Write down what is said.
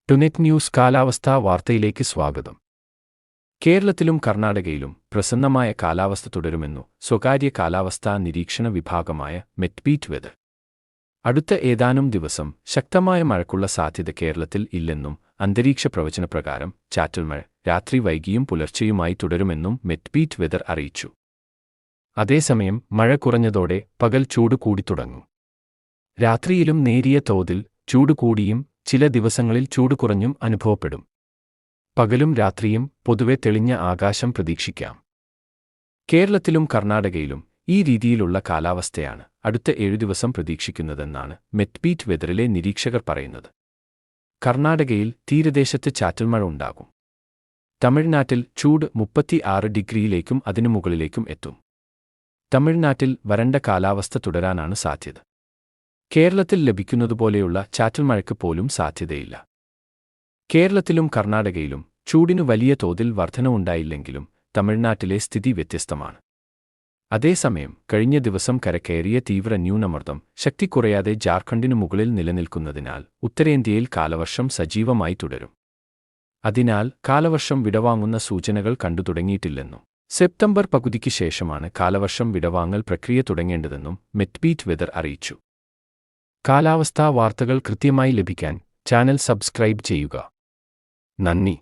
ടുനെറ്റ് news കാലാവസ്ഥാ വാർത്തയിലേക്ക് സ്വാഗതം. കേരളത്തിലും കർണാടകയിലും പ്രസന്നമായ കാലാവസ്ഥ തുടരുമെന്നു സ്വകാര്യ കാലാവസ്ഥാ നിരീക്ഷണ വിഭാഗമായ മെറ്റ്ബീറ്റ് വെതർ. അടുത്ത ഏതാനും ദിവസം ശക്തമായ മഴയ്ക്കുള്ള സാധ്യത കേരളത്തിൽ ഇല്ലെന്നും അന്തരീക്ഷ പ്രവചനപ്രകാരം ചാറ്റൽ മഴ രാത്രി വൈകിയും പുലർച്ചെയുമായി തുടരുമെന്നും മെറ്റ്ബീറ്റ് വെതർ അറിയിച്ചു. അതേസമയം മഴ കുറഞ്ഞതോടെ പകൽ ചൂട് കൂടിത്തുടങ്ങും. രാത്രിയിലും നേരിയ തോതിൽ ചൂട് കൂടിയും ചില ദിവസങ്ങളിൽ ചൂട് കുറഞ്ഞും അനുഭവപ്പെടും. പകലും രാത്രിയും പൊതുവെ തെളിഞ്ഞ ആകാശം പ്രതീക്ഷിക്കാം. കേരളത്തിലും കർണാടകയിലും ഈ രീതിയിലുള്ള കാലാവസ്ഥയാണ് അടുത്ത 7 ദിവസം പ്രതീക്ഷിക്കുന്നതെന്നാണ് മെറ്റ്ബീറ്റ് വെതറിലെ നിരീക്ഷകർ പറയുന്നത്. കർണാടകയിൽ തീരദേശത്ത് ചാറ്റൽമഴ ഉണ്ടാകും. തമിഴ്നാട്ടിൽ ചൂട് 36 ഡിഗ്രിയിലേക്കും അതിനു മുകളിലേക്കും എത്തും. തമിഴ്നാട്ടിൽ വരണ്ട കാലാവസ്ഥ തുടരാനാണ് സാധ്യത. കേരളത്തിൽ ലഭിക്കുന്നതുപോലെയുള്ള ചാറ്റൽ മഴയ്ക്ക് പോലും സാധ്യതയില്ല. കേരളത്തിലും കർണാടകയിലും ചൂടിനു വലിയ തോതിൽ വർധനവുണ്ടായില്ലെങ്കിലും തമിഴ്നാട്ടിലെ സ്ഥിതി വ്യത്യസ്തമാണ്. അതേസമയം കഴിഞ്ഞ ദിവസം കരകയറിയ തീവ്ര ന്യൂനമർദ്ദം ശക്തി കുറയാതെ ജാർഖണ്ഡിനു മുകളിൽ നിലനിൽക്കുന്നതിനാൽ ഉത്തരേന്ത്യയിൽ കാലവർഷം സജീവമായി തുടരും. അതിനാൽ കാലവർഷം വിടവാങ്ങുന്ന സൂചനകൾ കണ്ടുതുടങ്ങിയിട്ടില്ലെന്നും സെപ്റ്റംബർ പകുതിക്ക് ശേഷമാണ് കാലവർഷം വിടവാങ്ങൽ പ്രക്രിയ തുടങ്ങേണ്ടതെന്നും മെറ്റ്ബീറ്റ് വെതർ അറിയിച്ചു. കാലാവസ്ഥാ വാർത്തകൾ കൃത്യമായി ലഭിക്കാൻ ചാനൽ സബ്സ്ക്രൈബ് ചെയ്യുക. നന്ദി.